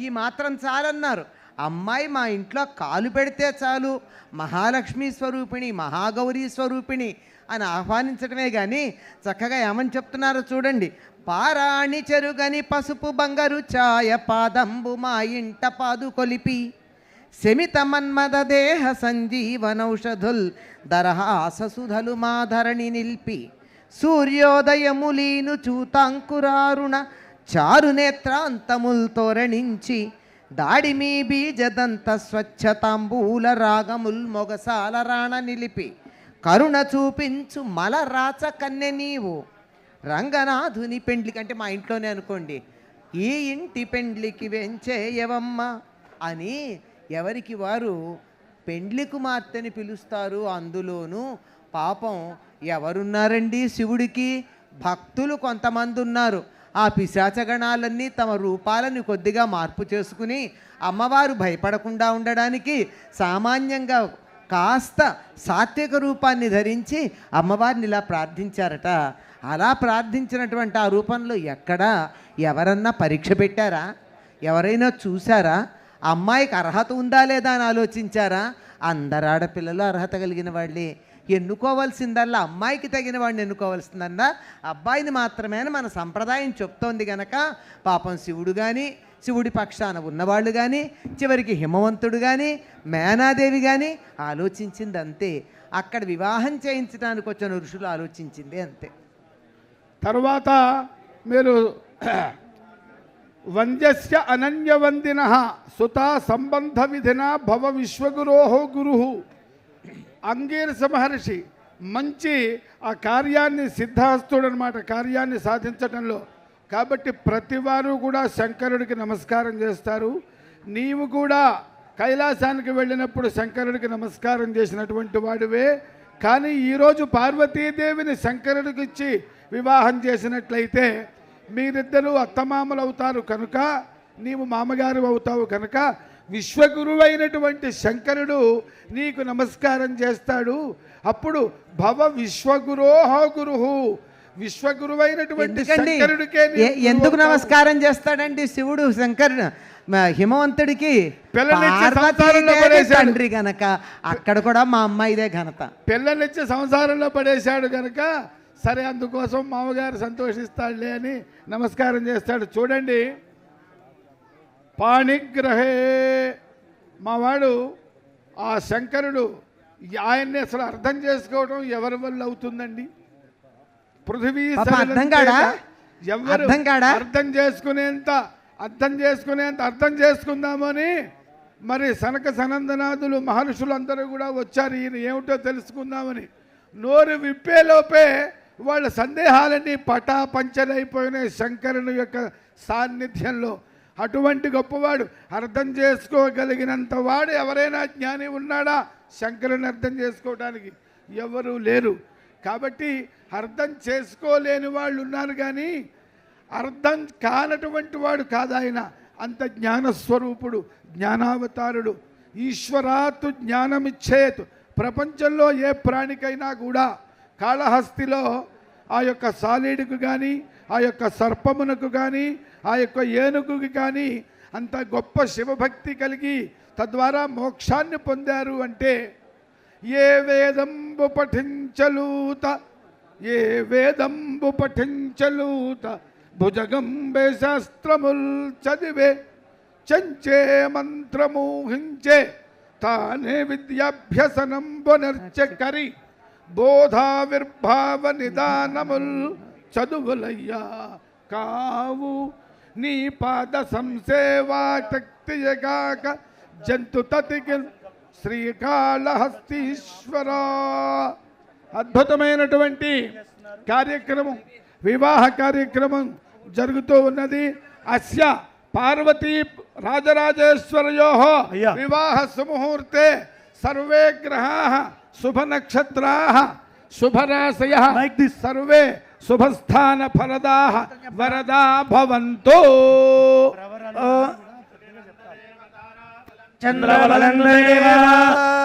ఈ మాత్రం చాలన్నారు. అమ్మాయి మా ఇంట్లో కాలు పెడితే చాలు మహాలక్ష్మి స్వరూపిణి, మహాగౌరీ స్వరూపిణి అని ఆహ్వానించడమే కానీ చక్కగా ఏమని చెప్తున్నారో చూడండి. పారాణి చెరుగని పసుపు బంగారు ఛాయ పాదంబు మా ఇంట పాదు కొలిపి శమిత మన్మద దేహ సంజీవనౌషధుల్ దరహాససుధలు మా ధరణి నిల్పి సూర్యోదయములీను చూతాంకురారుణ చారు నేత్రాంతముల్ తోరణించి దాడిమీ బీజదంత స్వచ్ఛతాంబూల రాగముల్ మొగసాల రాణ నిలిపి కరుణ చూపించు మల రాచ కన్నె నీవు రంగనాథుని పెండ్లికి, అంటే మా ఇంట్లోనే అనుకోండి, ఈ ఇంటి పెండ్లికి వెంచేయవమ్మ అని ఎవరికి వారు పెండ్లి కుమార్తెని పిలుస్తారు. అందులోనూ పాపం ఎవరున్నారండి శివుడికి? భక్తులు కొంతమంది ఉన్నారు. ఆ పిశాచగణాలన్నీ తమ రూపాలను కొద్దిగా మార్పు చేసుకుని అమ్మవారు భయపడకుండా ఉండడానికి సామాన్యంగా కాస్త సాత్విక రూపాన్ని ధరించి అమ్మవారిని ఇలా ప్రార్థించారట. అలా ప్రార్థించినటువంటి ఆ రూపంలో ఎవరన్నా పరీక్ష పెట్టారా? ఎవరైనా చూసారా? అమ్మాయికి అర్హత ఉందా లేదా అని ఆలోచించారా? అందరు ఆడపిల్లలు అర్హత కలిగిన వాళ్ళే. ఎన్నుకోవాల్సిందల్లా అమ్మాయికి తగిన వాడిని ఎన్నుకోవాల్సిందల్లా అబ్బాయిని మాత్రమే అని మన సంప్రదాయం చెప్తోంది గనక పాపం శివుడు కానీ, శివుడి పక్షాన ఉన్నవాళ్ళు కానీ, చివరికి హిమవంతుడు కానీ, మేనాదేవి కానీ ఆలోచించింది అంతే. అక్కడ వివాహం చేయించడానికి వచ్చిన ఋషులు ఆలోచించింది అంతే. తర్వాత మీరు వంద్యస్య అనన్యవందిన సుతా సంబంధ విధిన భవ విశ్వగురోహో గురు. అంగీరస మహర్షి మంచి ఆ కార్యాన్ని సిద్ధాస్తుడు అనమాట, కార్యాన్ని సాధించడంలో. కాబట్టి ప్రతివారు కూడా శంకరుడికి నమస్కారం చేస్తారు. నీవు కూడా కైలాసానికి వెళ్ళినప్పుడు శంకరుడికి నమస్కారం చేసినటువంటి వాడివే. కానీ ఈరోజు పార్వతీదేవిని శంకరుడికి ఇచ్చి వివాహం చేసినట్లయితే మీరిద్దరూ అత్తమామలు అవుతారు కనుక, నీవు మామగారు అవుతావు కనుక విశ్వగురువైనటువంటి శంకరుడు నీకు నమస్కారం చేస్తాడు. అప్పుడు భవ విశ్వగురోహ గురు, విశ్వగురువైనటువంటి శంకరుడికే ఎందుకు నమస్కారం చేస్తాడండి శివుడు శంకరుడు హిమవంతుడికి? తండ్రి గనక అక్కడ కూడా మా అమ్మాయిదే ఘనత. పిల్లనిచ్చి సంసారంలో పడేశాడు గనక సరే అందుకోసం మామగారు సంతోషిస్తాడులే అని నమస్కారం చేస్తాడు. చూడండి, పాణిగ్రహే మావాడు ఆ శంకరుడు ఆయన్ని అసలు అర్థం చేసుకోవడం ఎవరి వల్ల అవుతుందండి? పృథివీ ఎవరు అర్థం చేసుకుందామని మరి సనక సనందనాథులు మహర్షులందరూ కూడా వచ్చారు ఈయన ఏమిటో తెలుసుకుందామని. నోరు విప్పేలోపే వాళ్ళ సందేహాలన్నీ పటాపంచలైపోయినాయి శంకరుని యొక్క సాన్నిధ్యంలో. అటువంటి గొప్పవాడు, అర్థం చేసుకోగలిగినంత వాడు ఎవరైనా జ్ఞాని ఉన్నాడా శంకరుని అర్థం చేసుకోవడానికి? ఎవరు లేరు. కాబట్టి అర్థం చేసుకోలేని వాళ్ళు ఉన్నారు, కానీ అర్థం కానటువంటి వాడు కాదు ఆయన. అంత జ్ఞానస్వరూపుడు, జ్ఞానావతారుడు. ఈశ్వరాత్ జ్ఞానమిచ్చేత్. ప్రపంచంలో ఏ ప్రాణికైనా కూడా కాళహస్తిలో ఆ యొక్క సాలీడుకు కానీ, ఆ యొక్క సర్పమునకు కానీ, ఆ యొక్క ఏనుగుకి కానీ అంత గొప్ప శివభక్తి కలిగి తద్వారా మోక్షాన్ని పొందారు అంటే ఏ వేదంబు పఠించలూత, ఏ వేదంబు పఠించలూత, భుజగంబే శాస్త్రముల్ చదివే, చంచే మంత్రమూహించే, తానే విద్యాభ్యసనంబు నర్చకరి, బోధావిర్భావ నిదానముల్ చదువులయ్యా కావు. నీ పాద సంసేవాక్తియగాక జంతు తతికి శ్రీకాళహస్తీశ్వర. అద్భుతమైనటువంటి కార్యక్రమం, వివాహ కార్యక్రమం జరుగుతూ ఉన్నది. అస్య పార్వతీ రాజరాజేశ్వరయో వివాహ సుముహూర్తే సర్వే గ్రహాః శుభ నక్షత్రాః శుభరాశయః సర్వే శుభస్థాన ఫలదాః వరదా భవంతు. చంద్రబలం దేవ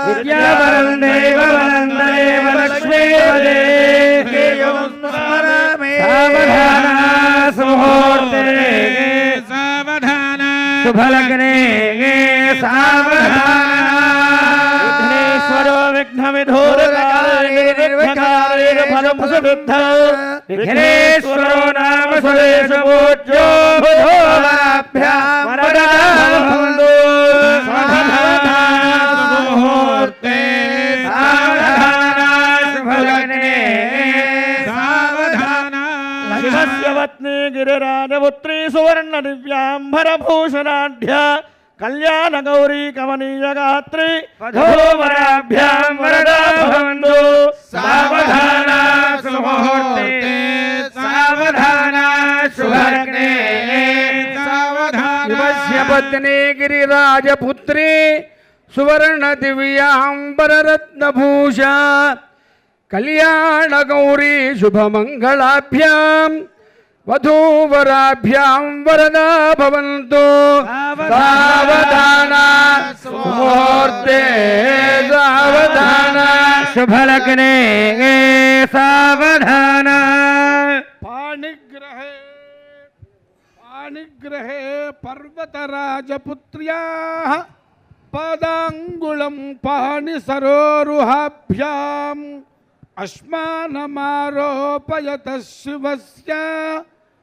విద్యాబలం దేవ బలం దేవ లక్ష్మీపదే సావధాన సుముహూర్తే సావధాన शुभलग्ने सावधान विघ्नेश्वरो विघ्नविधूरकाले फलं सुविद्ध विघ्नेश्वरो नाम सुरेशपूज्यो बुधोराभ्यां वरदाभवन्तु मुहूर्ते सावधान शुभलग्ने सावधान शिवस्य पत्नी गिरिराजपुत्री सुवर्ण दिव्यांबरभूषणाढ्य कल्याण गौरी कमनीय गात्री वधूवराभ्यां वरदा भवन्तु सावधान सुमुहूर्ते सावधान शुभलग्ने सावधान शिवस्य पत्नी गिरिराजपुत्री सुवर्ण दिव्यांबररत्नभूषा कल्याण गौरी शुभमंगलाभ्यां वधूवराभ्यां वरदा भवन्तु सावधान मुहूर्ते सावधान शुभलग्ने सावधान पाणिग्रहे पर्वतराजपुत्र्याः पदाङ्गुलं पाणिसरोरुहाभ्याम् अस्मानमारोपयत शिवस्य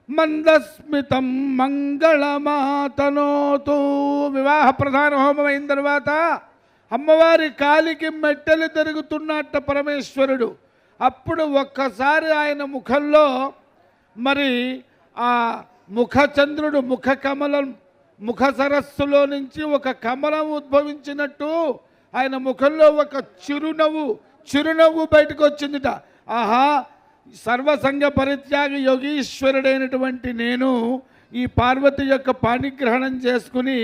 మందస్మితం మంగళమాతనోతు. వివాహ ప్రధాన హోమం అయిన తర్వాత అమ్మవారి కాలికి మెట్టెలు తిరుగుతున్నట్ట పరమేశ్వరుడు. అప్పుడు ఒక్కసారి ఆయన ముఖంలో మరి ఆ ముఖచంద్రుడు ముఖ కమలం ముఖ సరస్సులో నుంచి ఒక కమలం ఉద్భవించినట్టు ఆయన ముఖంలో ఒక చిరునవ్వు బయటకు వచ్చిందిట. ఆహా, సర్వసంగ పరిత్యాగ యోగీశ్వరుడైనటువంటి నేను ఈ పార్వతి యొక్క పాణిగ్రహణం చేసుకుని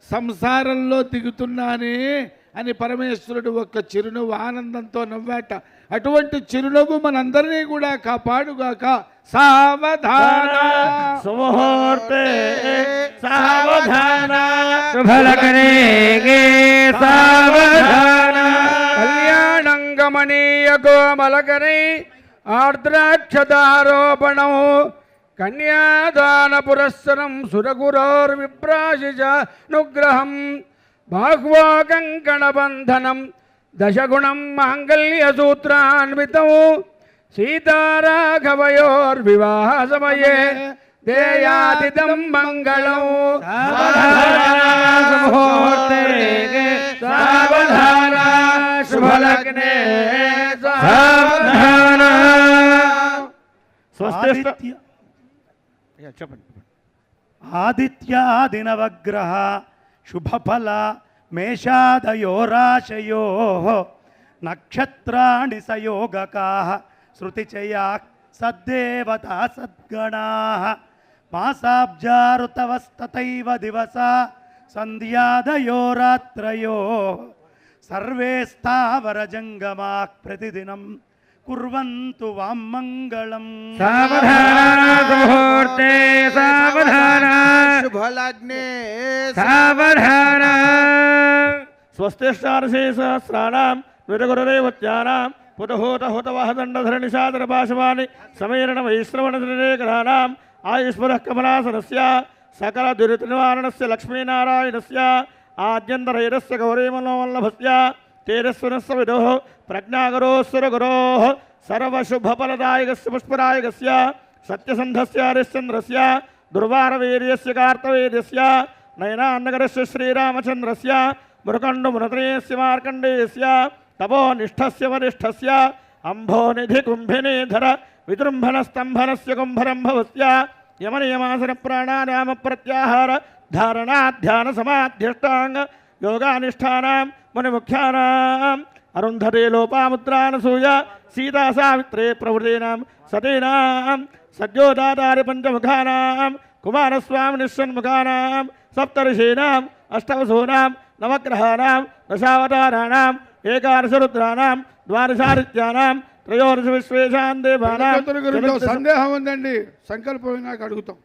సంసారంలో దిగుతున్నానే అని పరమేశ్వరుడు ఒక చిరునవ్వు ఆనందంతో నవ్వాట. అటువంటి చిరునవ్వు మనందరినీ కూడా కాపాడుగాక. సావధాన సుముహూర్తే సావధాన శుభలగ్నే సావధాన కళ్యాణం గమనీయ కోమలకరై ఆర్ద్రాక్షదారోపణం కన్యాదాన పురస్సరం సురగురోర్విభ్రాశిజానుగ్రహం బాహ్వో కంకణబంధనం దశగుణం మాంగళ్యసూత్రాన్వితం సీతారాఘవయోర్వివాహ సమయే దేయాదిదం మంగళం. ముహూర్తే సావధాన శుభలగ్నే సావధాన. ఆదిత్యాదినవగ్రహ శుభఫల మేషాదయోరాశయో నక్షత్రాణి సయోగకాః శృతిచయా సద్దేవతా సద్గణాః మాసాబ్జారుతవస్తతైవ దివసా సంధ్యాదయోరాత్రయో సర్వే స్థావరజంగమాః ప్రతిదినం కుర్వంతు వామ్మంగళం. సావధాన ముహూర్తే సావధాన శుభలగ్నే సావధాన. స్వస్తిష్టార్షే సహస్రాణం విరగురదేవత్యానాం పుతహూత హుతవహదండధరణి సాదరపాశవాని సమీరణ వైశ్రవణధరేకరాణాం ఆయుష్మదః కమలాసనస్య సకల దురితనివారణస్య లక్ష్మీనారాయణస్య ఆద్యంతరైరస్య గౌరీమనోవల్లభస్య తేజస్వనస్య విదోః ప్రజ్ఞాగరోస్సురగురోః సర్వశుభఫలదాయకస్య పుష్పరాయకస్య సత్యసంధస్య హరిశ్చంద్రస్య దుర్వారవీర్యస్య కార్తవీర్యస్య నయనాన్నగరస్య శ్రీరామచంద్రస్య మృకండుమునత్రేయస్య మార్కండేయస్య తపోనిష్ఠస్య వరిష్ఠస్య అంభోనిధి కుంభినీధర విజృంభణస్తంభనస్య కుంభరంభవస్య యమనియమాసన ప్రాణాయామ ప్రత్యాహార ధారణాధ్యాన సమాధ్యష్టాంగ యోగానిష్టానాం మునిముఖ్యానాం అరుంధతే లోపాముద్రానసూయ సీతా సావిత్రే ప్రవృతీనాం సతీనాం సద్యోదాతారి పంచముఖానాం కుమారస్వామి నిశ్చన్ముఖానాం సప్తర్షీణాం అష్టవసూనాం నవగ్రహాణాం దశావతారాణాం ఏకాదశరుద్రాణాం ద్వాదశాదిత్యానాం త్రయోదశ విశ్వేశాం దేవానాం. సందేహం ఉందండి, సంకల్పం నాకు అడుగుతాం.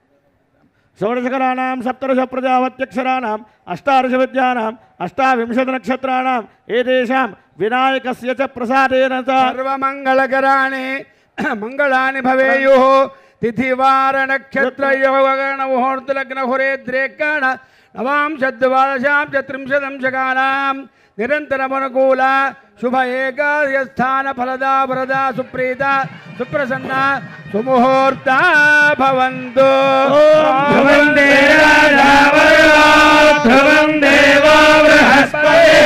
షోడశకరాణాం సప్తదశ ప్రజావత్యక్షరాణాం అష్టాదశ విద్యానాం అష్టావింశతి నక్షత్రాణాం ఏతేషాం వినాయకస్య చ ప్రసాదేన సర్వమంగళకరాణి మంగళాని భవేయుః తిథివార నక్షత్ర యోగగణ ముహూర్త లగ్న హురేద్రేకాణ నవాంశద్వాదశాం చత్రింశదంశకానాం నిరంతరమనుకూల శుభ ఏకాదశస్థాన ఫలదా వరదా సుప్రీత సుప్రసన్న సుముహూర్త భవంతు. ధ్రువం ధ్రువం దేవో బృహస్పతి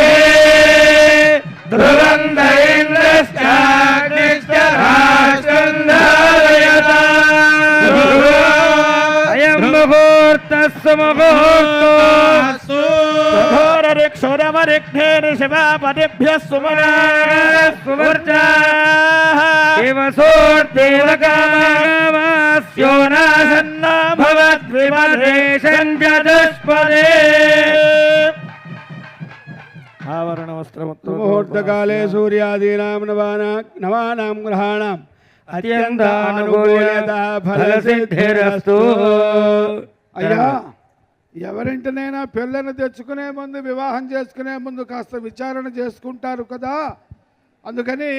ధ్రువం అయం ముహూర్తస్సు ముహూర్తో క్షోరమరిఘ్నేన శివాపతిభ్యः సుమనాస్యోనాసన్నా భవద్విమధేశం చతుష్పదే. ఆవరణ ముహూర్తకాలే సూర్యాదీనాం నవానాం గ్రహాణం అత్యంతానుకూలత ఫలసిద్ధిరస్తు. అయ్యా, ఎవరింటినైనా పిల్లను తెచ్చుకునే ముందు, వివాహం చేసుకునే ముందు కాస్త విచారణ చేసుకుంటారు కదా. అందుకని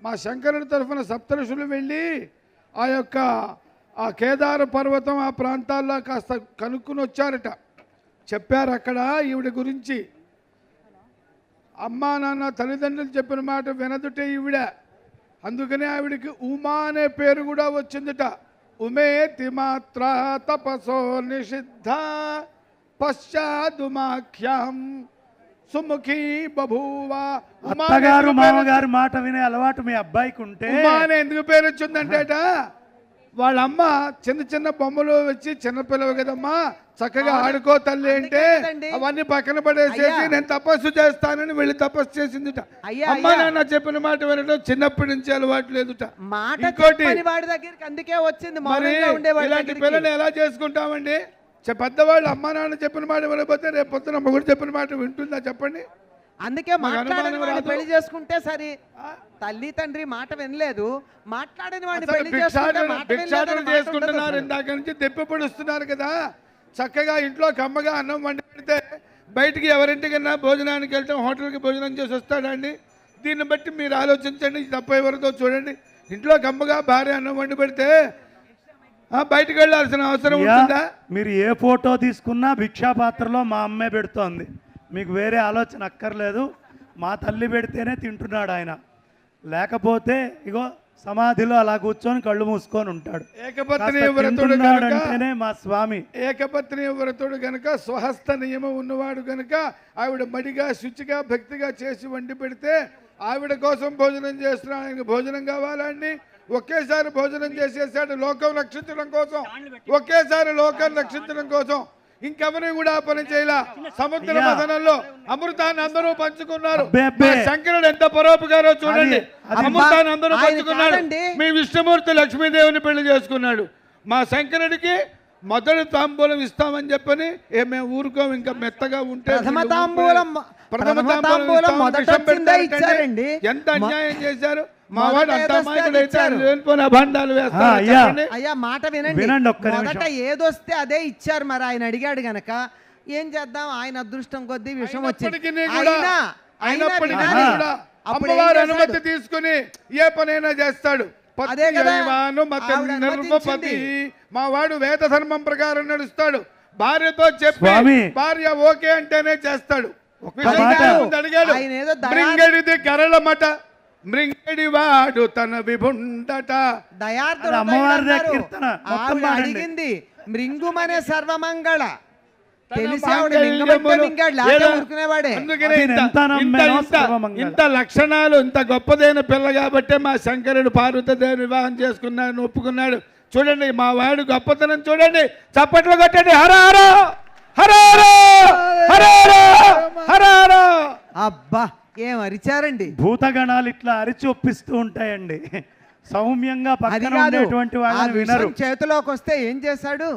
మా శంకరుడి తరఫున సప్తఋషులు వెళ్ళి ఆ కేదార పర్వతం ఆ ప్రాంతాల్లో కాస్త కనుక్కుని వచ్చారట. చెప్పారు అక్కడ ఈవిడ గురించి. అమ్మా నాన్న తల్లిదండ్రులు చెప్పిన మాట వినదుటే ఈవిడ. అందుకనే ఆవిడికి ఉమా అనే పేరు కూడా వచ్చిందిట. ఉమేతి మాత్ర తపసో నిషిద్ధ పశ్చాదుమాఖ్యాం సుముఖీ బభూవ. అత్తగారు మామగారు మాట వినే అలవాటు మీ అబ్బాయికి ఉంటే ఉమా అనే ఎందుకు పేరు వచ్చిందంటేట, వాళ్ళ అమ్మ చిన్న చిన్న బొమ్మలు వచ్చి చిన్నపిల్లవు కదమ్మా చక్కగా ఆడుకో తల్లి అంటే అవన్నీ పక్కన పడేసేసి నేను తపస్సు చేస్తానని వెళ్ళి తపస్సు చేసిందిట. అమ్మ నాన్న చెప్పిన మాట వినడం చిన్నప్పటి నుంచి అలవాటు లేదుట. ఇంకోటి, అందుకే వచ్చింది. మరి ఇలాంటి పిల్లలు ఎలా చేసుకుంటామండి? పెద్దవాళ్ళు అమ్మ నాన్న చెప్పిన మాట వినకపోతే రేపు పొద్దున మొగుడు చెప్పిన మాట వింటుందా చెప్పండి? అందుకే మాట్లాడని వాడిని పెళ్లి చేసుకుంటే సరే. తల్లి తండ్రి మాట వినలేదు, మాట్లాడని వాడిని పెళ్లి భిక్షాటన చేసుకుంటున్నారు. ఇందాక నుంచి దెప్పి పొడుస్తున్నారు కదా. చక్కగా ఇంట్లో కమ్మగా అన్నం వండి పెడితే బయటికి ఎవరింటికన్నా భోజనానికి వెళ్తాం, హోటల్కి భోజనం చేసి వస్తాడండి. దీన్ని బట్టి మీరు ఆలోచించండి, తప్ప ఎవరితో చూడండి. ఇంట్లో కమ్మగా భార్య అన్నం వండి పెడితే బయటికి వెళ్ళాల్సిన అవసరం ఉంటుందా? మీరు ఏ ఫోటో తీసుకున్నా భిక్షాపాత్రలో మా అమ్మే పెడుతోంది. మీకు వేరే ఆలోచన అక్కర్లేదు. మా తల్లి పెడితేనే తింటున్నాడు ఆయన, లేకపోతే ఇగో సమాధిలో అలా కూర్చొని కళ్ళు మూసుకొని ఉంటాడు. ఏకపత్ని వ్రతుడు అంటేనే మా స్వామి. ఏకపత్ని వ్రతుడు గనక, స్వహస్త నియమం ఉన్నవాడు గనక ఆవిడ మడిగా శుచిగా భక్తిగా చేసి వండి పెడితే ఆవిడ కోసం భోజనం చేస్తున్నా. ఆయనకు భోజనం కావాలండి. ఒకేసారి భోజనం చేసేసాడు లోకం రక్షించడం కోసం, ఒకేసారి లోకం రక్షించడం కోసం. ఇంకెవరు కూడా పని చేయలా. సముద్ర మథనంలో అమృతాన్ని అందరూ పంచుకున్నారు. శంకరుడు ఎంత పరోపకారో చూడండి. అమృతాన్ని అందరూ పంచుకున్నాడు. మీ విష్ణుమూర్తి లక్ష్మీదేవిని పెళ్లి చేసుకున్నాడు. మా శంకరుడికి మొదటి తాంబూలం ఇస్తామని చెప్పని మేము ఊరుకోం. ఇంకా మెత్తగా ఉంటే ప్రథమ తాంబూలం ఎంత అన్యాయం చేశారు. మా వాడు అంత అభండాలు వేస్తారు. అయ్యా మాట వినండి. మొదట ఏదొస్తే అదే ఇచ్చారు. మరి ఆయన అడిగాడు గనక ఏం చేద్దాం, ఆయన అదృష్టం కొద్దీ విషయం వచ్చింది. అమ్మవారు అనుమతి తీసుకుని ఏ పనైనా చేస్తాడు. మా వాడు వేద ధర్మం ప్రకారం నడుస్తాడు. భార్యతో చెప్పి భార్య ఓకే అంటేనే చేస్తాడు. అడిగాడు, మృంగడిది గరళమట, మృంగడి వాడు తన విభుండట. అడిగింది మృంగుమనే సర్వమంగళ. ఇంత లక్షణాలు, ఇంత గొప్పదైన పిల్ల కాబట్టి మా శంకరుడు పార్వతీదేవి వివాహం చేసుకున్నాడు, ఒప్పుకున్నాడు. చూడండి మా వాడు గొప్పతనం చూడండి. చప్పట్లు కొట్టండి. హరారో హరారో హరారో హరారో. అబ్బా ఏం అరిచారండి. భూతగణాలు ఇట్లా అరిచి ఒప్పిస్తూ ఉంటాయండి. సౌమ్యంగా పక్కన ఉండేటువంటి వాళ్ళని వినరు. చేతిలోకి వస్తే ఏం చేశాడు?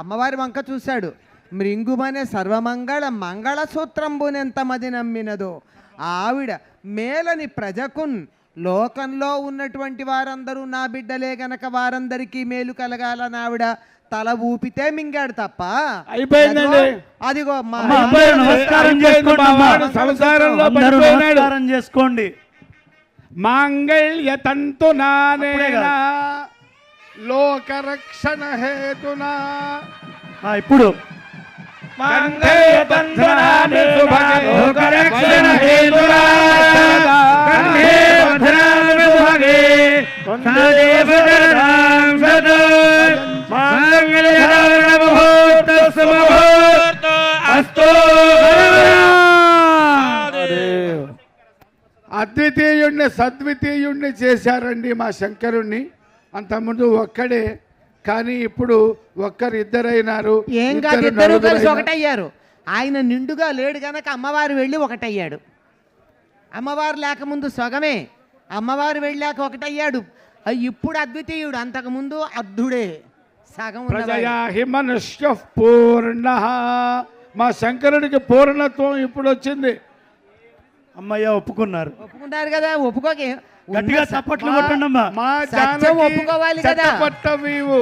అమ్మవారి వంక చూశాడు. మృంగుమనే సర్వమంగళ మంగళసూత్రంబునెంత మది నమ్మినదో ఆవిడ మేలని ప్రజకున్. లోకంలో ఉన్నటువంటి వారందరూ నా బిడ్డలే గనక వారందరికీ మేలు కలగాలని ఆవిడ తల ఊపితే మింగాడు తప్ప. అయిపోయిందండి. అదిగో నమస్కారం చేసుకోండి. మాంగళ్య తంతునా లోకరక్షణ హేతునా. ఇప్పుడు మాంగళ్యబంధనాని లోకరక్షణ హేతునా కంఠే బధ్నామి సుభగే సదేవ శరణాం శతో మాంగళ్యధారణ ముహూర్తస్సు ముహూర్తో అస్తు. అద్వితీయుణ్ణి సద్వితీయుణ్ణి చేశారండి మా శంకరుణ్ణి. అంతకుముందు ఒక్కడే, కానీ ఇప్పుడు ఇద్దరైనారు. ఏం కాదు, ఇద్దరు కలిసి ఒకటయ్యారు. ఆయన నిండుగా లేడు గనక అమ్మవారు వెళ్ళి ఒకటయ్యాడు. అమ్మవారు లేకముందు సగమే, అమ్మవారు వెళ్ళాక ఒకటయ్యాడు. ఇప్పుడు అద్వితీయుడు, అంతకుముందు అర్ధుడే, సగం ఉన్నవాడు. ప్రజయా హి మనుష్య పూర్ణ. మా శంకరుడికి పూర్ణత్వం ఇప్పుడు వచ్చింది. అమ్మయ్య ఒప్పుకున్నారు. ఒప్పుకుంటారు కదా, ఒప్పుకోకే గట్టిగా చప్పట్లు కొట్టండి అమ్మా. మా సత్యం జానకి ఒప్పుకోవాలి కదా. చట్టపట్ట వీవు